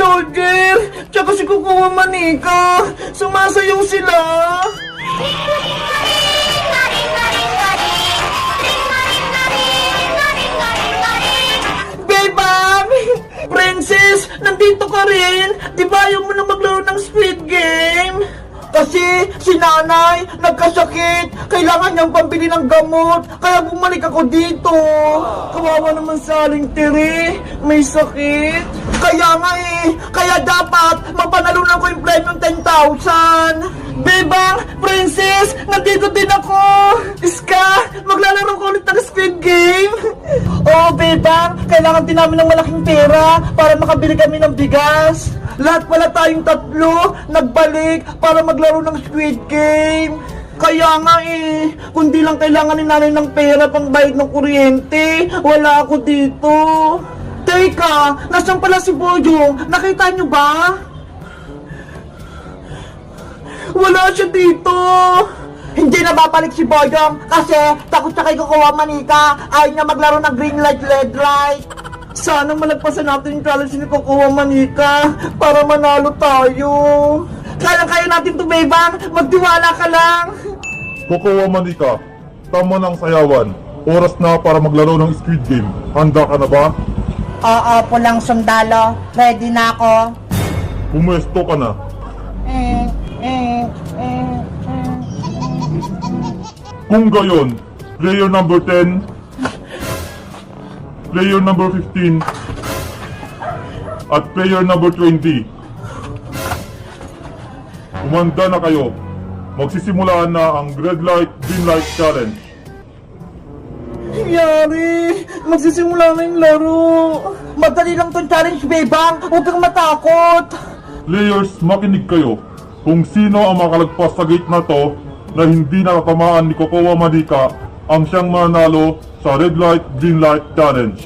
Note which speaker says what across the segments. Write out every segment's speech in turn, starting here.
Speaker 1: Soldier, tsaka si Kukuha Manika. Sumasayaw sila. Bebang! Princess, nandito ka rin. Di ba ayaw mo na maglaro ng Squid Game? Kasi si nanay nagkasakit, kailangan niyang pambili ng gamot, kaya bumalik ako dito. Kawawa naman sa Aling Tiri, may sakit. Kaya nga kaya dapat mapanalunan ko yung premium 10,000. Bebang, Princess, nandito din ako. Iska, maglalaro ko ulit ng Squid Game. Oo, Bebang, kailangan din namin ng malaking pera para makabili kami ng bigas. Lahat pala tayong tatlo nagbalik para maglaro ng Squid Game. Kaya nga kundi lang kailangan ni nanay ng pera pang bayad ng kuryente, wala ako dito. Teka, nasaan pala si Boyong? Nakita niyo ba? Wala siya dito. Hindi na babalik si Boyong kasi takot siya kay Kukuha Manika. Ayaw niya maglaro ng green light, red light. Sana malagpasan natin yung challenge ni Kukuha Manika para manalo tayo. Kaya natin to, Bebang. Magtiwala ka lang.
Speaker 2: Kukuha Manika, tama ng sayawan. Oras na para maglaro ng Squid Game. Handa ka na ba?
Speaker 3: Oo, pulang sundalo. Ready na ako.
Speaker 2: Pumuesto ka na. Kung gayon, player number 10, player number 15, at player number 20. Umanda na kayo. Magsisimulaan na ang red light, green light challenge.
Speaker 1: Yari, magsisimula na yung laro. Madali lang tong challenge, Bebang. Huwag kang matakot.
Speaker 2: Players, makinig kayo. Kung sino ang makalagpas sa gate na to na hindi nakatamaan ni Kukuha Manika, ang siyang manalo sa red light, green light challenge.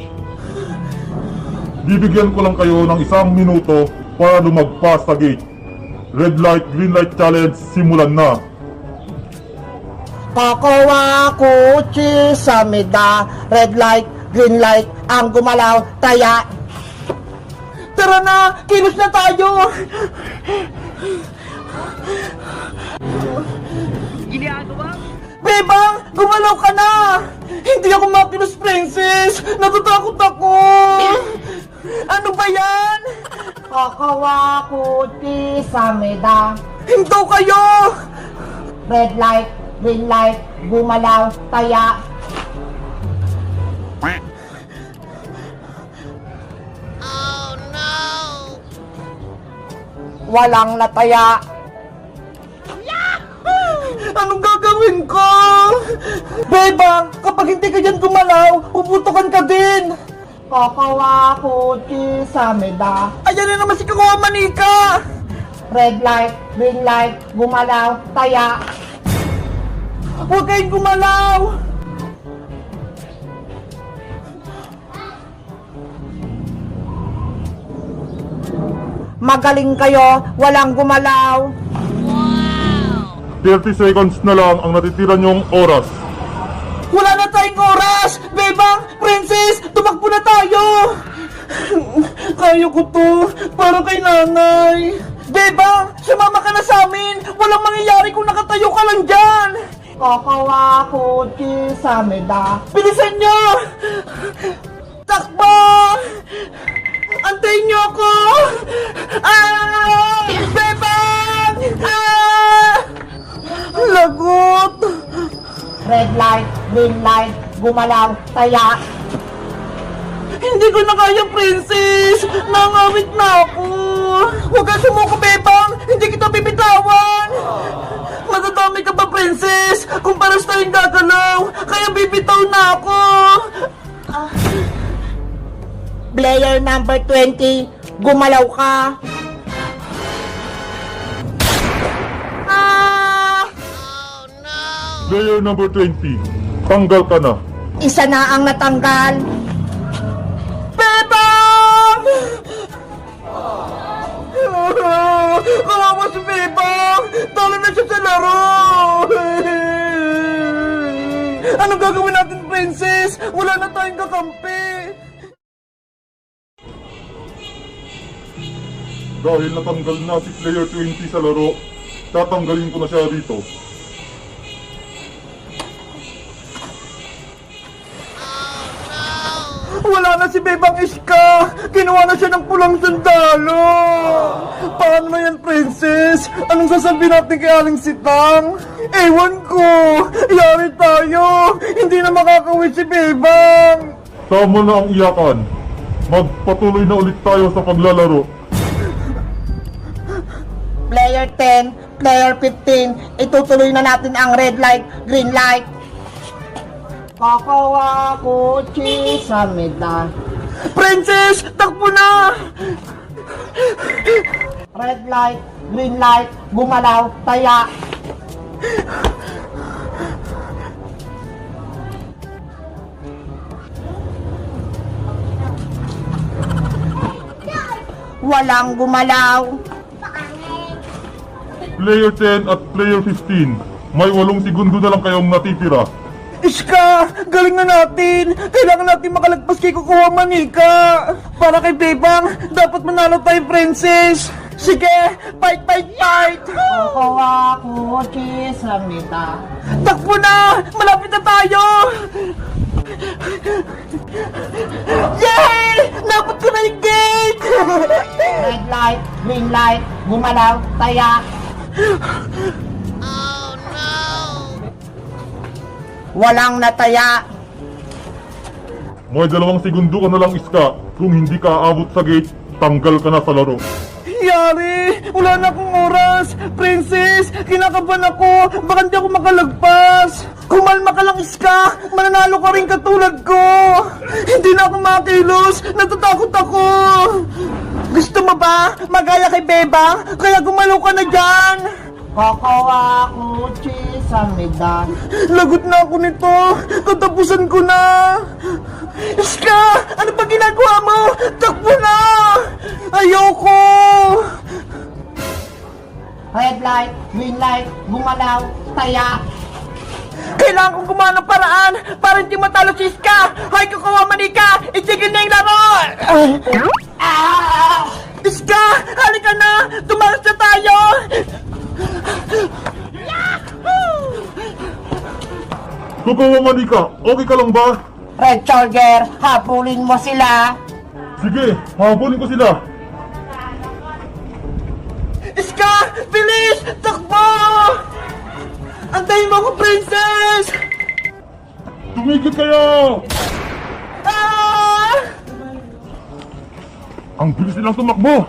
Speaker 2: Bibigyan ko lang kayo ng 1 minuto para lumagpas sa gate. Red light, green light challenge, simulan na.
Speaker 3: Kukuha kuchi sa meda. Red light, green light, ang gumalaw, taya.
Speaker 1: Tara na, kilos na tayo. Bebang, gumalaw ka na. Hindi ako makilos, Princess. Natatakot ako. Ano ba yan?
Speaker 3: Kukuha kuchi sa meda.
Speaker 1: Hinto kayo.
Speaker 3: Red light, green light, gumalaw, taya. Walang nataya.
Speaker 1: Anong gagawin ko? Bebang, kapag hindi ka dyan gumalaw, puputukan ka din.
Speaker 3: Kukuha kuchi sa meda.
Speaker 1: Ayan na naman si Kukuha Manika.
Speaker 3: Red light, green light, gumalaw, taya.
Speaker 1: Huwag kayong gumalaw.
Speaker 3: Magaling kayo, walang gumalaw.
Speaker 2: 30 seconds na lang ang natitira niyong oras.
Speaker 1: Wala na tayong oras. Bebang, Princess, tumakbo na tayo. Kaya ko to, para kay nanay. Bebang, sumama ka na sa amin. Walang mangyayari kung nakatayo ka lang dyan.
Speaker 3: Kukuha kuchi sa meda.
Speaker 1: Bilisan nyo! Takbo! Antayin nyo ako! Ah! Bebang! Ah! Lagot!
Speaker 3: Red light, green light, gumalaw, taya.
Speaker 1: Hindi ko na kaya, Princess! Nangawit na ako! Huwag kang sumuko, Bebang! Hindi kita bibitawan! Matadami ka ba, Princess? Kung paras tayong gagalaw, kaya bibitaw na ako!
Speaker 3: Player number 20, gumalaw ka.
Speaker 2: Player number 20, tanggal ka na.
Speaker 3: Isa na ang natanggal.
Speaker 1: Bebang! Kawawa si Bebang! Talo na siya sa laro! Anong gagawin natin, Princess? Wala na tayong kakampi!
Speaker 2: Dahil natanggal na si player 20 sa laro, tatanggalin ko na siya dito.
Speaker 1: Wala na si Bebang Iska! Kinuha na siya ng pulang sundalo! Paano na yan, Princess? Anong sasabihin natin kay Aling Sitang? Ewan ko! Yari tayo! Hindi na makakauwi si Bebang!
Speaker 2: Tama na ang iyakan. Magpatuloy na ulit tayo sa paglalaro.
Speaker 3: Player 10, player 15, itutuloy na natin ang red light, green light. Kakawa kotse sa meda.
Speaker 1: Princess! Takbo na!
Speaker 3: Red light, green light, gumalaw, taya. Walang gumalaw.
Speaker 2: Player 10 at player 15, may 8 segundo na lang kayong natitira.
Speaker 1: Iska! Galing na natin! Kailangan natin makalagpas kay Kukuha Manika! Para kay Bebang, dapat manalo tayo, Princess! Sige! Fight, fight, fight!
Speaker 3: Kakawa kotse sa meda.
Speaker 1: Takbo na! Malapit na tayo! Yay! Dapat ko na yung gate!
Speaker 3: Red light, green light, gumalaw, taya. Walang nataya.
Speaker 2: May 2 segundo ka na lang, Iska. Kung hindi ka aabot sa gate, tanggal ka na sa laro.
Speaker 1: Yari! Wala na akong oras! Princess! Kinakabahan ako! Baka hindi ako makalagpas! Kumalma ka lang, Iska! Mananalo ka rin katulad ko! Hindi na ako makilos! Natatakot ako! Gusto mo ba? Magaya kay Bebang? Kaya gumalaw ka na dyan!
Speaker 3: Kakawa kotse sa meda.
Speaker 1: Lagot na ako nito! Katapusan ko na! Iska! Ano ba ginagawa mo? Takbo na! Ayoko!
Speaker 3: Red light, green light, gumalaw, taya.
Speaker 1: Kailangan kong gumawa ng paraan para hindi matalo si Iska! Hay, Kukuha Manika! Itigil na yung laro! Iska! Halika na! Tumalas na tayo!
Speaker 2: Kukuha Manika, okay ka lang ba?
Speaker 3: Red Soldier, habulin mo sila.
Speaker 2: Sige, habulin ko sila.
Speaker 1: Iska! Bilis! Takbo! Antayin mo ako, Princess!
Speaker 2: Tumigil kayo!
Speaker 1: Ah!
Speaker 2: Ang bilis nilang tumakbo!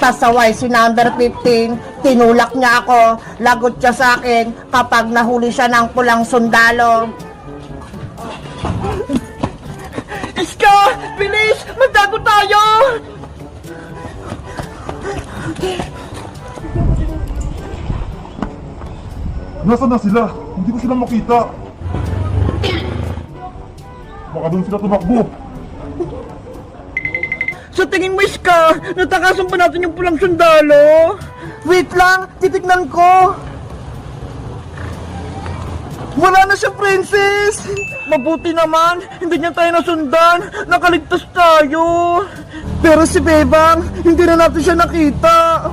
Speaker 3: Pasaway si number 15, tinulak niya ako, lagot siya sa akin kapag nahuli siya ng pulang sundalo.
Speaker 1: Iska! Bilis! Magtago tayo!
Speaker 2: Nasaan na sila? Hindi ko sila makita. Baka doon sila tumakbo.
Speaker 1: Sa tingin mo, Iska, natakasan pa natin yung pulang sundalo? Wait lang, titignan ko. Wala na siya, Princess! Mabuti naman, hindi niya tayo nasundan. Nakaligtas tayo. Pero si Bebang, hindi na natin siya nakita.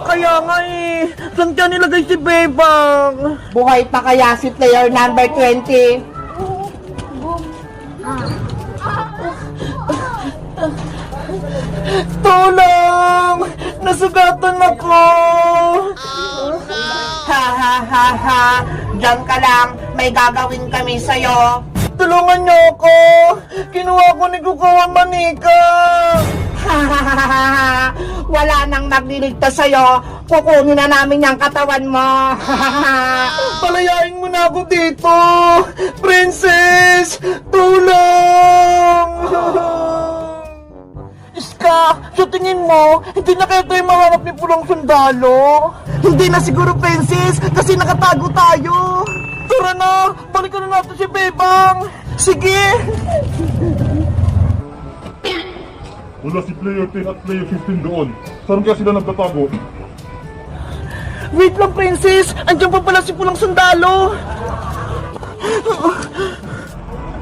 Speaker 1: Kaya nga eh, saan kaya nilagay si Bebang?
Speaker 3: Buhay pa kaya si player number 20?
Speaker 1: Tulong! Nasugatan ako!
Speaker 3: Ha ha ha ha! Diyan ka lang, may gagawin kami sa'yo.
Speaker 1: Tulungan niyo ako! Kinuha ko ni Kukuha Manika!
Speaker 3: Ha ha ha ha ha! Wala nang magliligtas sa'yo. Kukunin na namin yung katawan mo. Ha ha ha!
Speaker 1: Palayain mo na ako dito! Princess! Tulong! Iska, sa tingin mo, hindi na kaya tayo mahanap ni Pulang Sundalo? Hindi na siguro, Princess, kasi nakatago tayo. Tara na, balikan na natin si Bebang. Sige!
Speaker 2: Wala si player 10 at player 15 doon. Saan kaya sila nagtatago?
Speaker 1: Wait lang, Princess! Andiyan pa pala si Pulang Sundalo!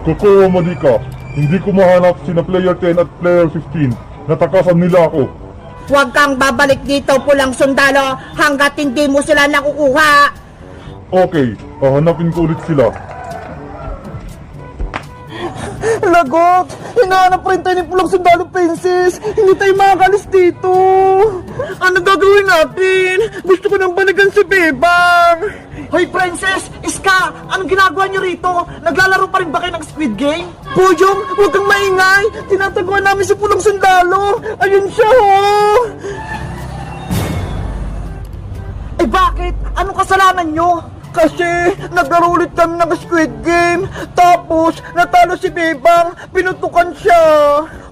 Speaker 2: Kokowa Monica, hindi ko mahanap sina player 10 at player 15. Natakasan nila ako.
Speaker 3: Huwag kang babalik dito, pulang sundalo, hanggat hindi mo sila nakukuha.
Speaker 2: Okay, hahanapin ko ulit sila.
Speaker 1: Lagot! Hinahanap rin tayo ni Pulang Sundalo Princess! Hindi tayo makakalis dito! Ano gagawin natin? Gusto ko nang balikan si Bebang! Hoy Princess! Iska! Anong ginagawa niyo rito? Naglalaro pa rin ba kayo ng Squid Game? Puyong! Huwag kang maingay! Tinataguan namin si Pulang Sundalo! Ayun siya ho! Eh bakit? Anong kasalanan nyo? Kasi naglaro ulit kami ng Squid Game. Tapos natalo si Bebang, pinutukan siya.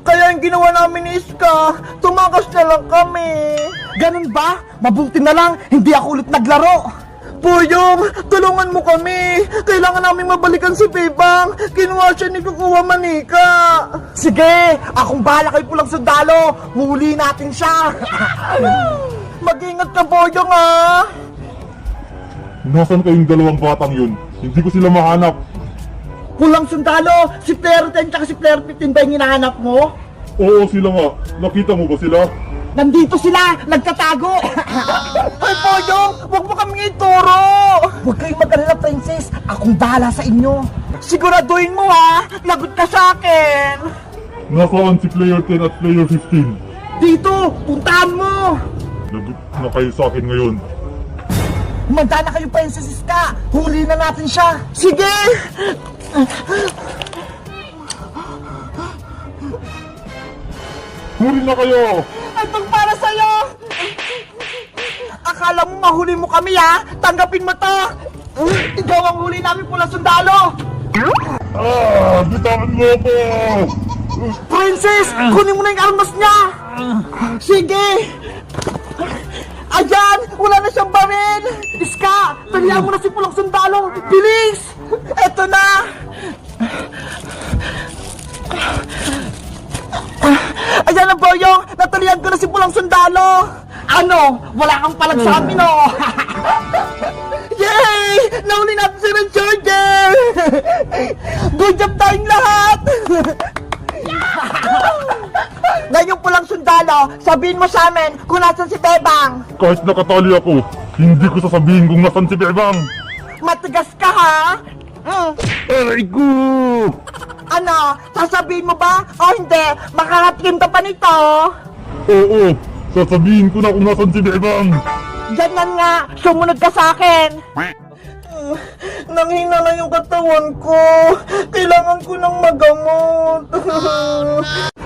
Speaker 1: Kaya yung ginawa namin ni Iska, tumakas na lang kami. Ganun ba? Mabuti na lang, hindi ako ulit naglaro. Puyong, tulungan mo kami. Kailangan namin mabalikan si Bebang. Kinuha siya ni Kukuha Manika. Sige, akong bahala kay Pulang Sundalo. Huli natin siya. Mag-ingat ka, Boyong, ah.
Speaker 2: Nasaan kayong dalawang batang yun? Hindi ko sila mahanap.
Speaker 1: Pulang Sundalo, si Player 10 at si Player 15 ba yung hinahanap mo?
Speaker 2: Oo, sila nga. Nakita mo ba sila?
Speaker 1: Nandito sila, nagtatago. Ay, Boyong, huwag mo kami ituro. Huwag kayong mag-alala, Princess. Akong bahala sa inyo. Siguraduhin mo, ha. Lagot ka sa akin.
Speaker 2: Nasaan si player 10 at player 15?
Speaker 1: Dito, puntahan mo.
Speaker 2: Lagot na kayo sa akin ngayon.
Speaker 1: Manda na kayo, Princess Iska. Huli na natin siya. Sige.
Speaker 2: Huli na kayo!
Speaker 1: Itong para sa'yo. Akala mo mahuli mo kami, ha? Tanggapin mo to. Ikaw ang huli namin, Pulang Sundalo.
Speaker 2: Bitawan mo ako!
Speaker 1: Princess, kunin mo na yung armas niya. Sige. Ayan, wala na siyang baril. Iska, talihan mo na si Pulang Sundalo. Bilis. Eto na. Ayan ang Boyong, natalihan ko na si Pulang Sundalo. Ano, wala kang palag sa amin, oh. Yay! Nahuli natin si Red Charger. Good job tayong lahat. Ngayon Pulang Sundalo, sabihin mo sa amin kung nasan si Bebang.
Speaker 2: Kahit nakatali ako, hindi ko sasabihin kung nasan si Bebang!
Speaker 1: Matigas ka, ha?
Speaker 2: Aray ko!
Speaker 1: Ano, sasabihin mo ba? O hindi, makakatim ka pa nito.
Speaker 2: Oo, sasabihin ko na kung nasan si Bebang!
Speaker 1: Ganyan nga, sumunod ka sa akin. Nanghina na yung katawan ko. Kailangan ko ng magamot.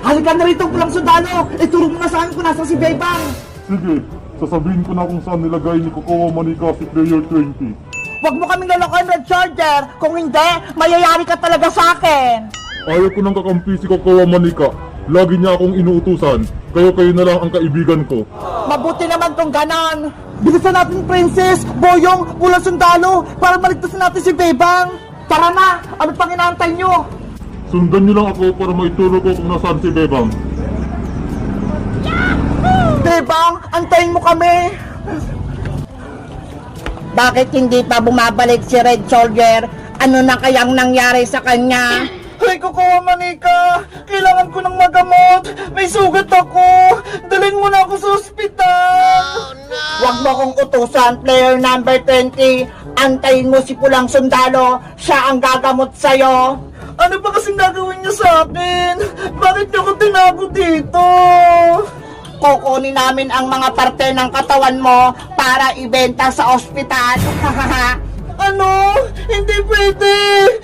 Speaker 1: Halika na rito, Pulang Sundalo. Ituro mo na sa akin kung nasan si Bebang.
Speaker 2: Sige, sasabihin ko na kung saan nilagay ni Kokowa Manika si player 20.
Speaker 1: Huwag mo kaming lalakoy, Red Charger. Kung hindi, mayayari ka talaga sa akin.
Speaker 2: Ayaw ko nang kakampi si Kokowa Manika. Lagi niya akong inuutusan. Kayo na lang ang kaibigan ko.
Speaker 1: Mabuti naman kung ganon. Bilisan natin, Princess, Boyong, Pulang Sundalo, para maligtasin natin si Bebang. Tara na, ano pang inaantay nyo?
Speaker 2: Sundan niyo lang ako para maituro ko kung nasaan si Bebang.
Speaker 1: Bebang, antayin mo kami.
Speaker 3: Bakit hindi pa bumabalik si Red Soldier? Ano na kayang nangyari sa kanya?
Speaker 1: Ay, Kukuha Manika, kailangan ko ng magamot. May sugat ako. Dalhin mo na ako sa ospital.
Speaker 3: Huwag mo kong utusan, player number 20. Antayin mo si Pulang Sundalo. Siya ang gagamot sa'yo.
Speaker 1: Ano ba kasing gagawin niyo sa akin? Bakit niyo ako tinago dito?
Speaker 3: Kukunin namin ang mga parte ng katawan mo para ibenta sa ospital.
Speaker 1: Ano? Hindi pwede!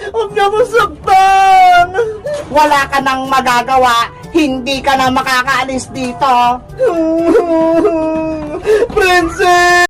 Speaker 1: Huwag niyo ako saktan!
Speaker 3: Wala ka nang magagawa. Hindi ka na makakaalis dito.
Speaker 1: Princess!